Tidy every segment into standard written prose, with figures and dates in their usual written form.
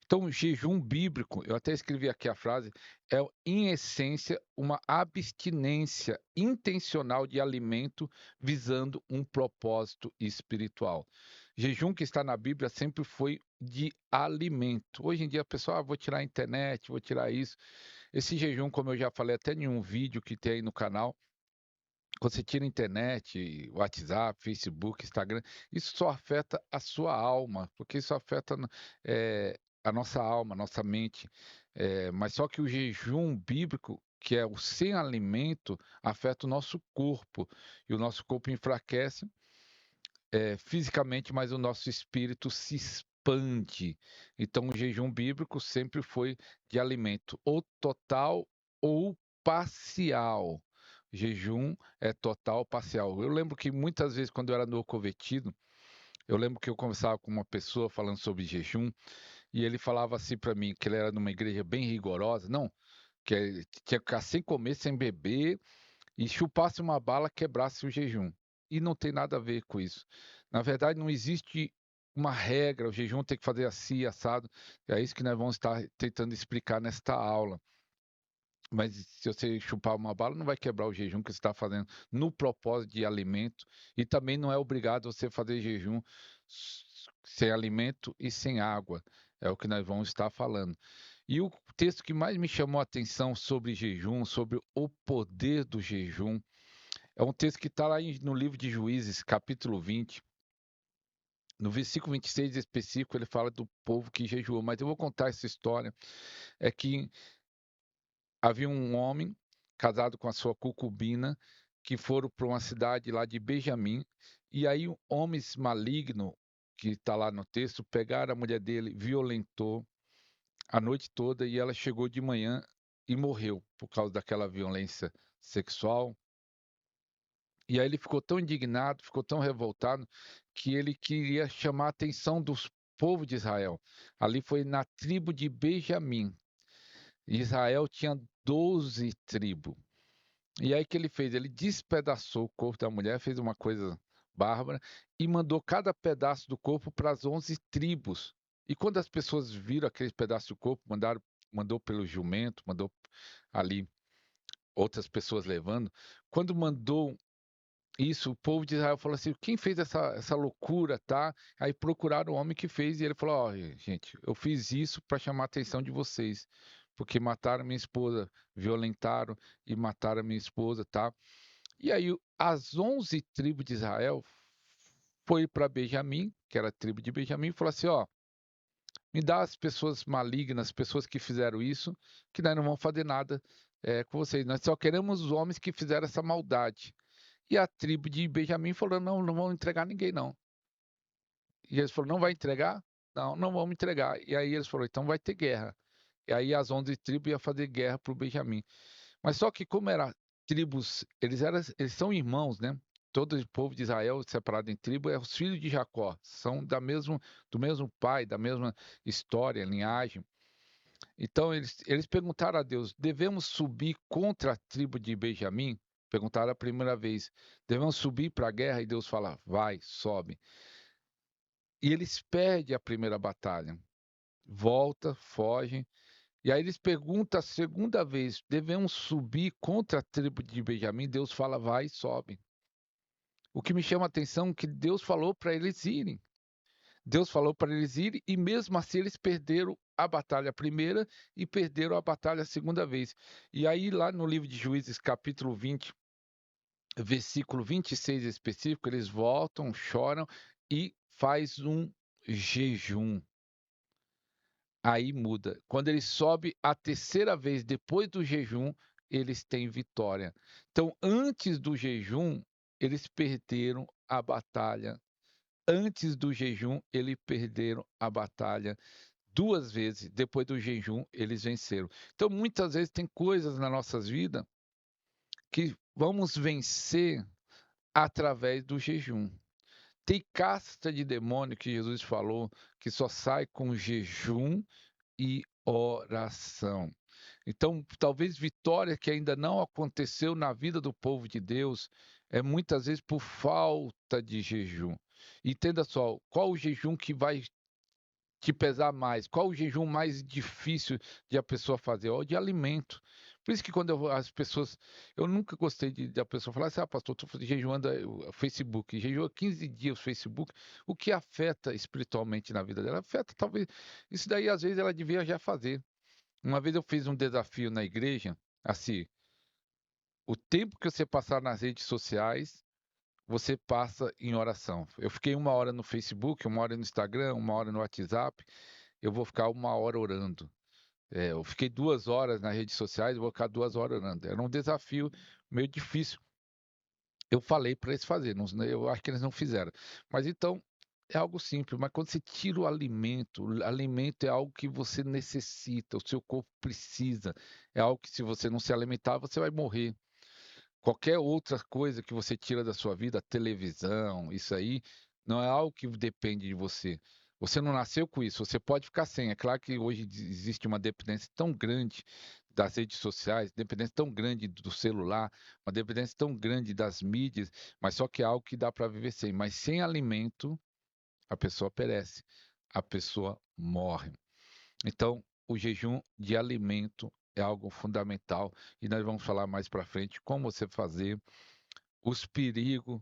Então, o jejum bíblico, eu até escrevi aqui a frase, é, em essência, uma abstinência intencional de alimento visando um propósito espiritual. Jejum que está na Bíblia sempre foi de alimento. Hoje em dia, a pessoa, vou tirar a internet, vou tirar isso. Esse jejum, como eu já falei até em um vídeo que tem aí no canal, quando você tira a internet, WhatsApp, Facebook, Instagram, isso só afeta a sua alma, porque isso afeta a nossa alma, a nossa mente. Mas só que o jejum bíblico, que é o sem alimento, afeta o nosso corpo, e o nosso corpo enfraquece, fisicamente, mas o nosso espírito se expande. Então, o jejum bíblico sempre foi de alimento, ou total ou parcial. Jejum é total ou parcial. Eu lembro que muitas vezes, quando eu era novo convertido, eu lembro que eu conversava com uma pessoa falando sobre jejum, e ele falava assim para mim, que ele era numa igreja bem rigorosa, não, que tinha que ficar sem comer, sem beber, e chupasse uma bala, quebrasse o jejum. E não tem nada a ver com isso. Na verdade, não existe uma regra, o jejum tem que fazer assim, assado. É isso que nós vamos estar tentando explicar nesta aula. Mas se você chupar uma bala, não vai quebrar o jejum que você está fazendo no propósito de alimento. E também não é obrigado você fazer jejum sem alimento e sem água. É o que nós vamos estar falando. E o texto que mais me chamou a atenção sobre jejum, sobre o poder do jejum, é um texto que está lá no livro de Juízes, capítulo 20. No versículo 26 específico, ele fala do povo que jejuou. Mas eu vou contar essa história. É que havia um homem casado com a sua concubina que foram para uma cidade lá de Benjamim. E aí, homens malignos, que está lá no texto, pegaram a mulher dele, violentou a noite toda e ela chegou de manhã e morreu por causa daquela violência sexual. E aí ele ficou tão indignado, ficou tão revoltado, que ele queria chamar a atenção dos povos de Israel. Ali foi na tribo de Benjamim. Israel tinha 12 tribos. E aí o que ele fez? Ele despedaçou o corpo da mulher, fez uma coisa bárbara e mandou cada pedaço do corpo para as 11 tribos. E quando as pessoas viram aquele pedaço do corpo, mandou pelo jumento, mandou ali outras pessoas levando. Quando mandou isso, o povo de Israel falou assim: quem fez essa loucura, tá? Aí procuraram o homem que fez e ele falou: ó, gente, eu fiz isso para chamar a atenção de vocês, porque mataram minha esposa, violentaram e mataram a minha esposa, tá? E aí as 11 tribos de Israel foi para Benjamim, que era a tribo de Benjamim, e falou assim: ó, me dá as pessoas malignas, pessoas que fizeram isso, que nós não vamos fazer nada com vocês. Nós só queremos os homens que fizeram essa maldade. E a tribo de Benjamim falou: não, não vamos entregar ninguém, não. E eles falaram: não vai entregar? Não, não vamos entregar. E aí eles falaram: então vai ter guerra. E aí as 11 tribos iam fazer guerra para o Benjamim. Mas só que como era tribos, eles são irmãos, né? Todo o povo de Israel separado em tribo é os filhos de Jacó, são do mesmo pai, da mesma história, linhagem. Então eles perguntaram a Deus: devemos subir contra a tribo de Benjamim? Perguntaram a primeira vez: devemos subir para a guerra? E Deus fala: vai, sobe. E eles perdem a primeira batalha, volta, fogem. E aí eles perguntam a segunda vez: devemos subir contra a tribo de Benjamim? Deus fala: vai, sobe. O que me chama a atenção é que Deus falou para eles irem. Deus falou para eles irem e mesmo assim eles perderam a batalha primeira e perderam a batalha a segunda vez. E aí lá no livro de Juízes, capítulo 20, versículo 26 específico, eles voltam, choram e faz um jejum. Aí muda. Quando ele sobe a terceira vez depois do jejum, eles têm vitória. Então, antes do jejum, eles perderam a batalha. Antes do jejum, eles perderam a batalha duas vezes. Depois do jejum, eles venceram. Então, muitas vezes tem coisas nas nossas vidas que vamos vencer através do jejum. Tem casta de demônio que Jesus falou que só sai com jejum e oração. Então, talvez vitória que ainda não aconteceu na vida do povo de Deus é muitas vezes por falta de jejum. Entenda só, qual o jejum que vai te pesar mais? Qual o jejum mais difícil de a pessoa fazer? O de alimento. Por isso que quando as pessoas, eu nunca gostei de a pessoa falar assim, pastor, estou jejuando o Facebook, jejua 15 dias o Facebook, o que afeta espiritualmente na vida dela? Afeta talvez, isso daí às vezes ela devia já fazer. Uma vez eu fiz um desafio na igreja, assim, o tempo que você passar nas redes sociais, você passa em oração. Eu fiquei 1 hora no Facebook, 1 hora no Instagram, 1 hora no WhatsApp, eu vou ficar 1 hora orando. Eu fiquei 2 horas nas redes sociais, eu vou ficar 2 horas orando. Era um desafio meio difícil. Eu falei para eles fazerem, eu acho que eles não fizeram. Mas então, é algo simples, mas quando você tira o alimento é algo que você necessita, o seu corpo precisa. É algo que se você não se alimentar, você vai morrer. Qualquer outra coisa que você tira da sua vida, televisão, isso aí, não é algo que depende de você. Você não nasceu com isso, você pode ficar sem. É claro que hoje existe uma dependência tão grande das redes sociais, dependência tão grande do celular, uma dependência tão grande das mídias, mas só que é algo que dá para viver sem. Mas sem alimento, a pessoa perece, a pessoa morre. Então, o jejum de alimento é algo fundamental e nós vamos falar mais para frente como você fazer, os perigos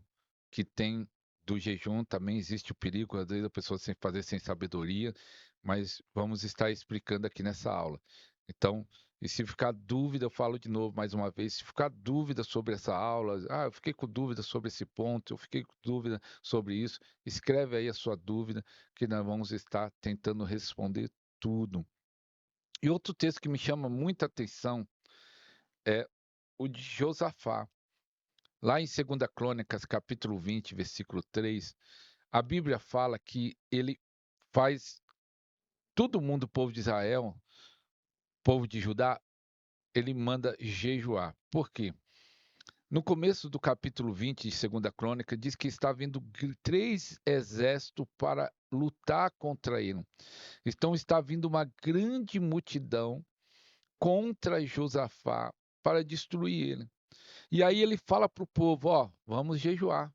que tem do jejum, também existe o perigo, às vezes a pessoa sem fazer sem sabedoria, mas vamos estar explicando aqui nessa aula. Então, e se ficar dúvida, eu falo de novo mais uma vez, se ficar dúvida sobre essa aula, eu fiquei com dúvida sobre esse ponto, eu fiquei com dúvida sobre isso, escreve aí a sua dúvida, que nós vamos estar tentando responder tudo. E outro texto que me chama muita atenção é o de Josafá. Lá em 2 Crônicas, capítulo 20, versículo 3, a Bíblia fala que ele faz todo mundo, o povo de Israel, povo de Judá, ele manda jejuar. Por quê? No começo do capítulo 20 de 2 Crônica, diz que está vindo 3 exércitos para lutar contra ele. Então está vindo uma grande multidão contra Josafá para destruir ele. E aí ele fala para o povo, vamos jejuar.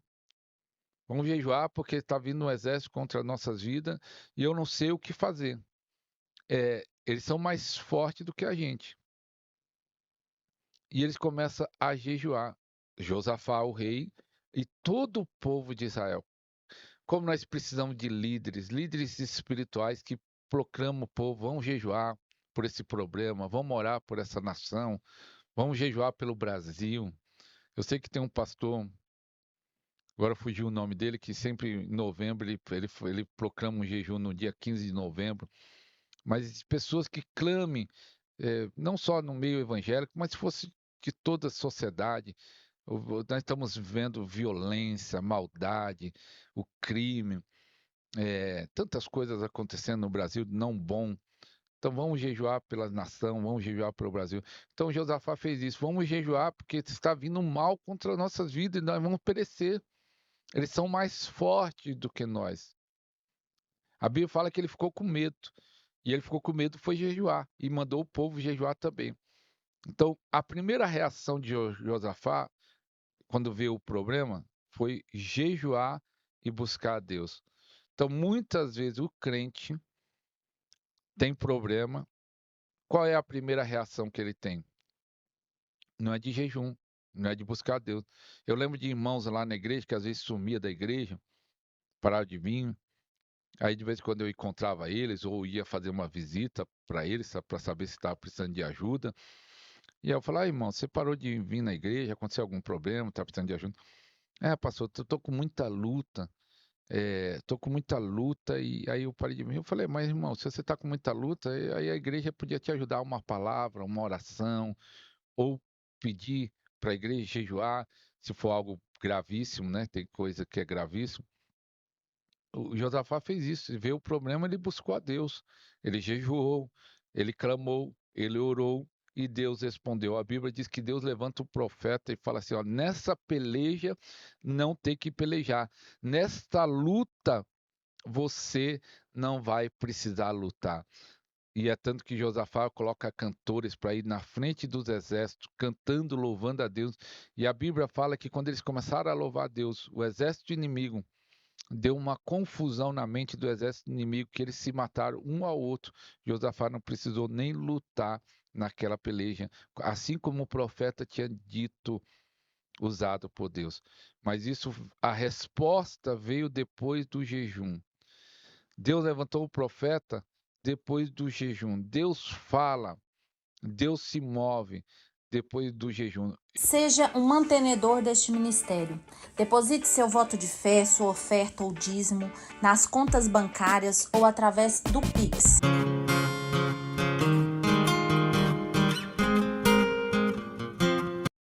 Vamos jejuar porque está vindo um exército contra nossas vidas e eu não sei o que fazer. Eles são mais fortes do que a gente. E eles começam a jejuar. Josafá, o rei, e todo o povo de Israel. Como nós precisamos de líderes espirituais que proclamam o povo, vamos jejuar por esse problema, vamos orar por essa nação, vamos jejuar pelo Brasil. Eu sei que tem um pastor, agora fugiu o nome dele, que sempre em novembro ele proclama um jejum no dia 15 de novembro, mas pessoas que clamem, não só no meio evangélico, mas se fosse de toda a sociedade. Nós estamos vendo violência, maldade, o crime, tantas coisas acontecendo no Brasil não bom. Então vamos jejuar pela nação, vamos jejuar pelo Brasil. Então Josafá fez isso, vamos jejuar porque está vindo um mal contra nossas vidas e nós vamos perecer. Eles são mais fortes do que nós. A Bíblia fala que ele ficou com medo. E ele ficou com medo, foi jejuar. E mandou o povo jejuar também. Então, a primeira reação de Josafá, quando veio o problema, foi jejuar e buscar a Deus. Então, muitas vezes o crente tem problema. Qual é a primeira reação que ele tem? Não é de jejum, não é de buscar a Deus. Eu lembro de irmãos lá na igreja que às vezes sumia da igreja, parava de vir. Aí de vez em quando eu encontrava eles ou ia fazer uma visita para eles para saber se estava precisando de ajuda. E aí eu falava, irmão, você parou de vir na igreja, aconteceu algum problema, está precisando de ajuda? Pastor, eu tô com muita luta, tô com muita luta, e aí eu parei de vir. Eu falei, mas irmão, se você está com muita luta, aí a igreja podia te ajudar uma palavra, uma oração, ou pedir para a igreja jejuar, se for algo gravíssimo, né? Tem coisa que é gravíssimo. O Josafá fez isso, vê o problema, ele buscou a Deus, ele jejuou, ele clamou, ele orou e Deus respondeu. A Bíblia diz que Deus levanta o profeta e fala assim: ó, nessa peleja não tem que pelejar, nesta luta você não vai precisar lutar. E é tanto que Josafá coloca cantores para ir na frente dos exércitos, cantando, louvando a Deus. E a Bíblia fala que quando eles começaram a louvar a Deus, o exército inimigo deu uma confusão na mente do exército inimigo, que eles se mataram um ao outro. Josafá não precisou nem lutar naquela peleja, assim como o profeta tinha dito, usado por Deus. Mas isso, a resposta veio depois do jejum. Deus levantou o profeta depois do jejum. Deus fala, Deus se move depois do jejum. Seja um mantenedor deste ministério. Deposite seu voto de fé, sua oferta ou dízimo nas contas bancárias ou através do Pix.